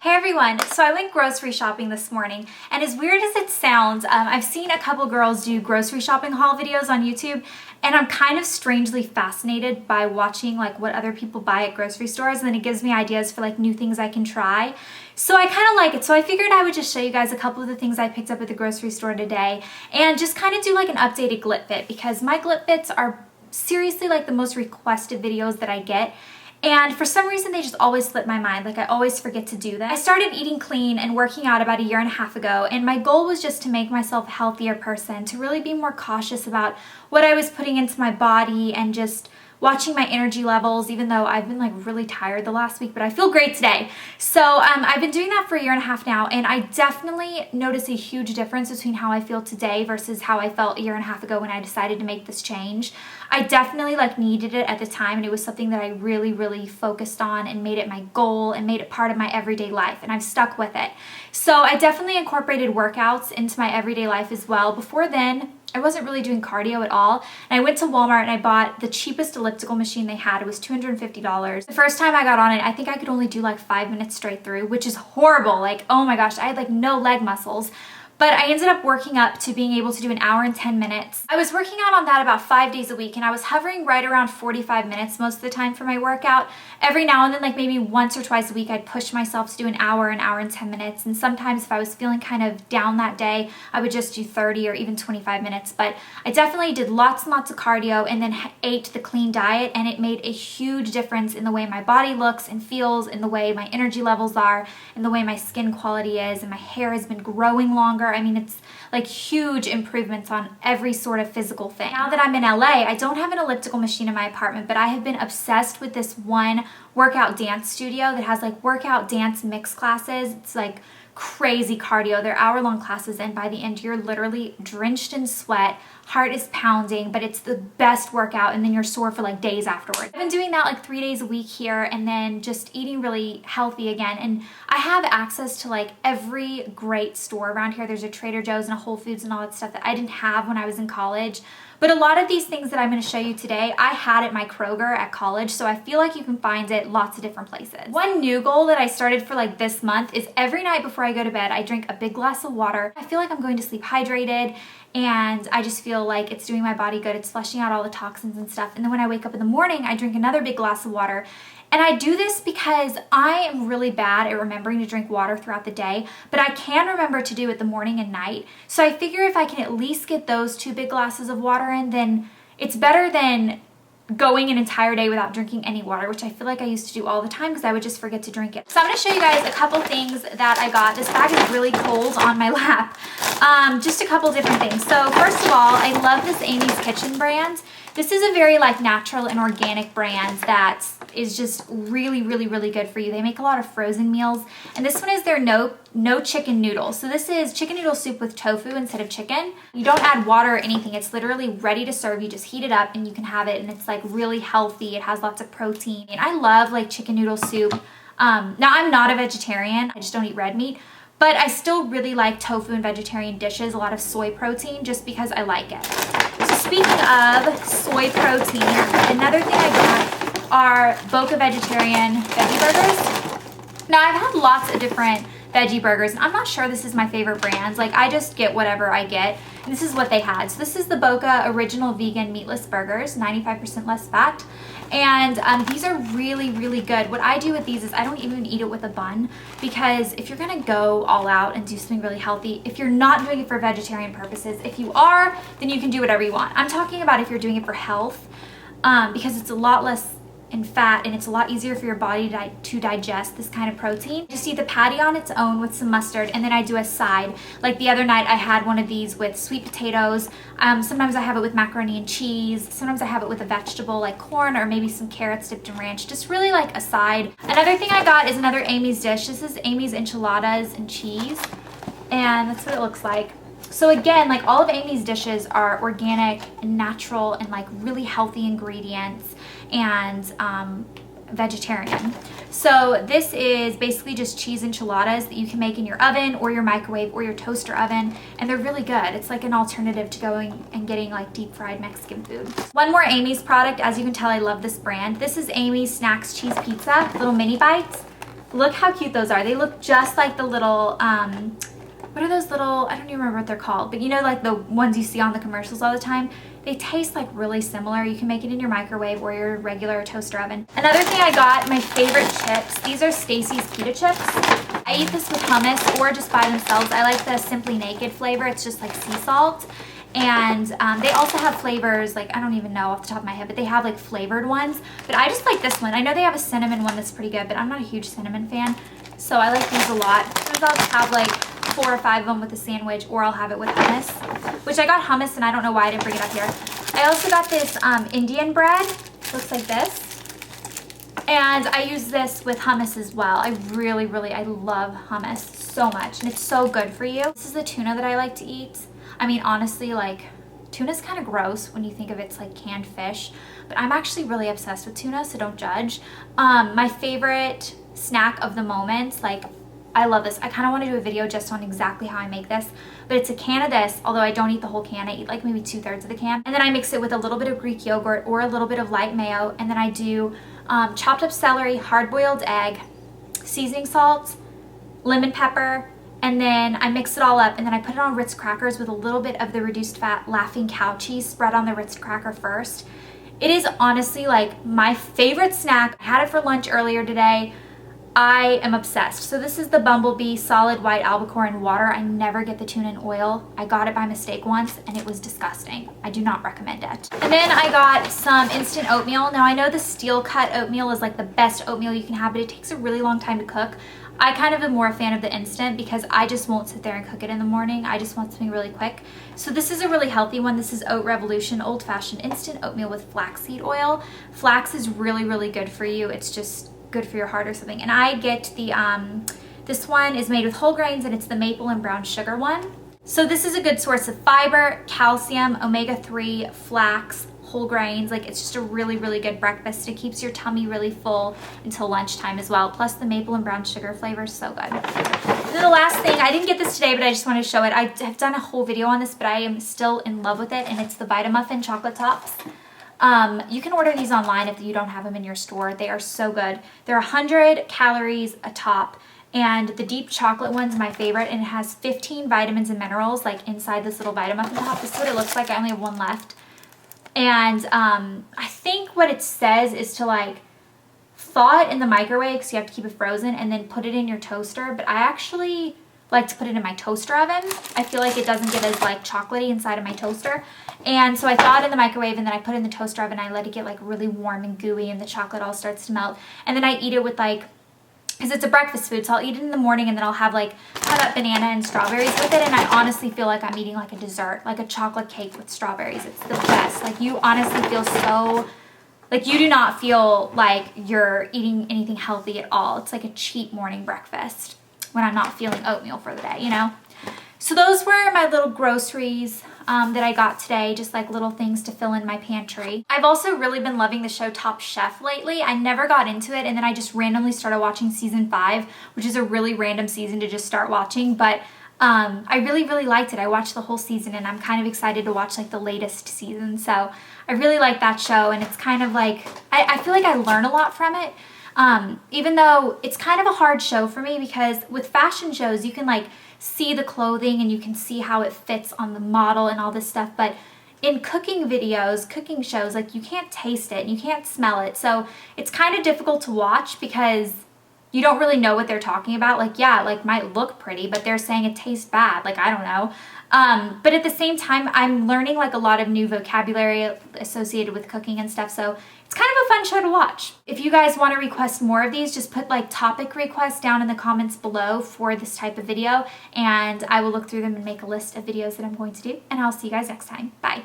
Hey everyone, so I went grocery shopping this morning, and as weird as it sounds, I've seen a couple girls do grocery shopping haul videos on YouTube, and I'm kind of strangely fascinated by watching like what other people buy at grocery stores, and then it gives me ideas for like new things I can try. So I kind of like it, so I figured I would just show you guys a couple of the things I picked up at the grocery store today, and just kind of do like an updated Glit fit, because my Glit fits are seriously like the most requested videos that I get. And for some reason, they just always slip my mind. Like I always forget to do that. I started eating clean and working out about 1.5 years ago, and my goal was just to make myself a healthier person, to really be more cautious about what I was putting into my body and just watching my energy levels, even though I've been like really tired the last week, but I feel great today. So I've been doing that for 1.5 years now, and I definitely notice a huge difference between how I feel today versus how I felt 1.5 years ago when I decided to make this change. I definitely like needed it at the time, and it was something that I really focused on and made it my goal and made it part of my everyday life, and I've stuck with it. So I definitely incorporated workouts into my everyday life as well. Before then, I wasn't really doing cardio at all, and I went to Walmart and I bought the cheapest elliptical machine they had. It was $250. The first time I got on it, I think I could only do like 5 minutes straight through, which is horrible. Like, oh my gosh, I had like no leg muscles. But I ended up working up to being able to do 1 hour and 10 minutes. I was working out on that about 5 days a week, and I was hovering right around 45 minutes most of the time for my workout. Every now and then, like maybe once or twice a week, I'd push myself to do 1 hour and 10 minutes. And sometimes if I was feeling kind of down that day, I would just do 30 or even 25 minutes. But I definitely did lots and lots of cardio and then ate the clean diet, and it made a huge difference in the way my body looks and feels, in the way my energy levels are, in the way my skin quality is, and my hair has been growing longer. I mean, it's like huge improvements on every sort of physical thing. Now that I'm in LA, I don't have an elliptical machine in my apartment, but I have been obsessed with this one workout dance studio that has like workout dance mix classes. It's like crazy cardio. They're hour-long classes, and by the end you're literally drenched in sweat, heart is pounding, but it's the best workout, and then you're sore for like days afterwards. I've been doing that like 3 days a week here, and then just eating really healthy again. And I have access to like every great store around here. There's a Trader Joe's and a Whole Foods and all that stuff that I didn't have when I was in college. But a lot of these things that I'm going to show you today, I had at my Kroger at college, so I feel like you can find it lots of different places. One new goal that I started for like this month is every night before I go to bed, I drink a big glass of water. I feel like I'm going to sleep hydrated, and I just feel like it's doing my body good. It's flushing out all the toxins and stuff. And then when I wake up in the morning, I drink another big glass of water. And I do this because I am really bad at remembering to drink water throughout the day, but I can remember to do it the morning and night. So I figure if I can at least get those 2 big glasses of water in, then it's better than going an entire day without drinking any water, which I feel like I used to do all the time because I would just forget to drink it. So I'm going to show you guys a couple things that I got. This bag is really cold on my lap. Just a couple different things. So first of all, I love this Amy's Kitchen brand. This is a very like natural and organic brand that is just really good for you. They make a lot of frozen meals, and this one is their no chicken noodle. So this is chicken noodle soup with tofu instead of chicken. You don't add water or anything. It's literally ready to serve. You just heat it up and you can have it, and it's like really healthy. It has lots of protein, and I love like chicken noodle soup. Now I'm not a vegetarian. I just don't eat red meat. But I still really like tofu and vegetarian dishes, a lot of soy protein, just because I like it. So speaking of soy protein, another thing I got are Boca Vegetarian Veggie Burgers. Now I've had lots of different veggie burgers, and I'm not sure this is my favorite brand. Like I just get whatever I get, and this is what they had. So this is the Boca Original Vegan Meatless Burgers, 95% less fat. And these are really good. What I do with these is I don't even eat it with a bun, because if you're gonna go all out and do something really healthy, if you're not doing it for vegetarian purposes, if you are, then you can do whatever you want. I'm talking about if you're doing it for health, because it's a lot less in fat, and it's a lot easier for your body to digest this kind of protein. Just eat the patty on its own with some mustard, and then I do a side. Like the other night I had one of these with sweet potatoes. Sometimes I have it with macaroni and cheese. Sometimes I have it with a vegetable like corn or maybe some carrots dipped in ranch. Just really like a side. Another thing I got is another Amy's dish. This is Amy's Enchiladas and cheese, and that's what it looks like. So again, like all of Amy's dishes are organic and natural and like really healthy ingredients and vegetarian. So this is basically just cheese enchiladas that you can make in your oven or your microwave or your toaster oven, and they're really good. It's like an alternative to going and getting like deep fried Mexican food. One more Amy's product. As you can tell, I love this brand. This is Amy's Snacks Cheese Pizza, little mini bites. Look how cute those are. They look just like the little, what are those little, I don't even remember what they're called, but you know, like the ones you see on the commercials all the time? They taste like really similar. You can make it in your microwave or your regular toaster oven. Another thing I got, my favorite chips. These are Stacy's Pita chips. I eat this with hummus or just by themselves. I like the Simply Naked flavor. It's just like sea salt. And they also have flavors, like I don't even know off the top of my head, but they have like flavored ones. But I just like this one. I know they have a cinnamon one that's pretty good, but I'm not a huge cinnamon fan. So I like these a lot. Sometimes I'll have like 4 or 5 of them with a sandwich, or I'll have it with hummus, which I got hummus and I don't know why I didn't bring it up here. I also got this Indian bread. Looks like this. And I use this with hummus as well. I love hummus so much, and it's so good for you. This is the tuna that I like to eat. I mean, honestly, like, tuna's kind of gross when you think of it's like canned fish, but I'm actually really obsessed with tuna, so don't judge. My favorite snack of the moment, like, I love this. I kind of want to do a video just on exactly how I make this, but it's a can of this, although I don't eat the whole can. I eat like maybe 2/3 of the can, and then I mix it with a little bit of Greek yogurt or a little bit of light mayo, and then I do chopped up celery, hard-boiled egg, seasoning salt, lemon pepper, and then I mix it all up, and then I put it on Ritz crackers with a little bit of the reduced fat Laughing Cow cheese spread on the Ritz cracker first. It is honestly like my favorite snack. I had it for lunch earlier today. I am obsessed. So this is the Bumblebee solid white albacore in water. I never get the tuna in oil. I got it by mistake once and it was disgusting. I do not recommend it. And then I got some instant oatmeal. Now I know the steel cut oatmeal is like the best oatmeal you can have, but it takes a really long time to cook. I kind of am more a fan of the instant because I just won't sit there and cook it in the morning. I just want something really quick. So this is a really healthy one. This is Oat Revolution Old Fashioned Instant Oatmeal with flaxseed oil. Flax is really good for you. It's just good for your heart or something. And I get the, this one is made with whole grains and it's the maple and brown sugar one. So this is a good source of fiber, calcium, omega-3, flax, whole grains. Like, it's just a really good breakfast. It keeps your tummy really full until lunchtime as well. Plus the maple and brown sugar flavor is so good. And then the last thing, I didn't get this today, but I just want to show it. I have done a whole video on this, but I am still in love with it, and it's the VitaMuffin chocolate tops. You can order these online if you don't have them in your store. They are so good. They're 100 calories a top, and the deep chocolate one's my favorite, and it has 15 vitamins and minerals like inside this little VitaMuffin top. This is what it looks like. I only have one left. And I think what it says is to like thaw it in the microwave, so you have to keep it frozen, and then put it in your toaster. But I actually like to put it in my toaster oven. I feel like it doesn't get as like chocolatey inside of my toaster. And so I thaw it in the microwave, and then I put it in the toaster oven. I let it get like really warm and gooey, and the chocolate all starts to melt. And then I eat it with like, because it's a breakfast food, so I'll eat it in the morning, and then I'll have like cut up banana and strawberries with it, and I honestly feel like I'm eating like a dessert, like a chocolate cake with strawberries. It's the best. Like, you honestly feel so, like, you do not feel like you're eating anything healthy at all. It's like a cheap morning breakfast when I'm not feeling oatmeal for the day, you know? So those were my little groceries that I got today, just like little things to fill in my pantry. I've also really been loving the show Top Chef lately. I never got into it, and then I just randomly started watching season 5, which is a really random season to just start watching, but I really liked it. I watched the whole season, and I'm kind of excited to watch like the latest season. So I really like that show, and it's kind of like, I feel like I learn a lot from it. Even though it's kind of a hard show for me, because with fashion shows, you can like see the clothing and you can see how it fits on the model and all this stuff, but in cooking videos, cooking shows, like, you can't taste it and you can't smell it, so it's kind of difficult to watch because you don't really know what they're talking about. Like, yeah, like, might look pretty, but they're saying it tastes bad. Like, I don't know. But at the same time, I'm learning like a lot of new vocabulary associated with cooking and stuff, so it's kind of a fun show to watch. If you guys want to request more of these, just put like topic requests down in the comments below for this type of video, and I will look through them and make a list of videos that I'm going to do, and I'll see you guys next time. Bye.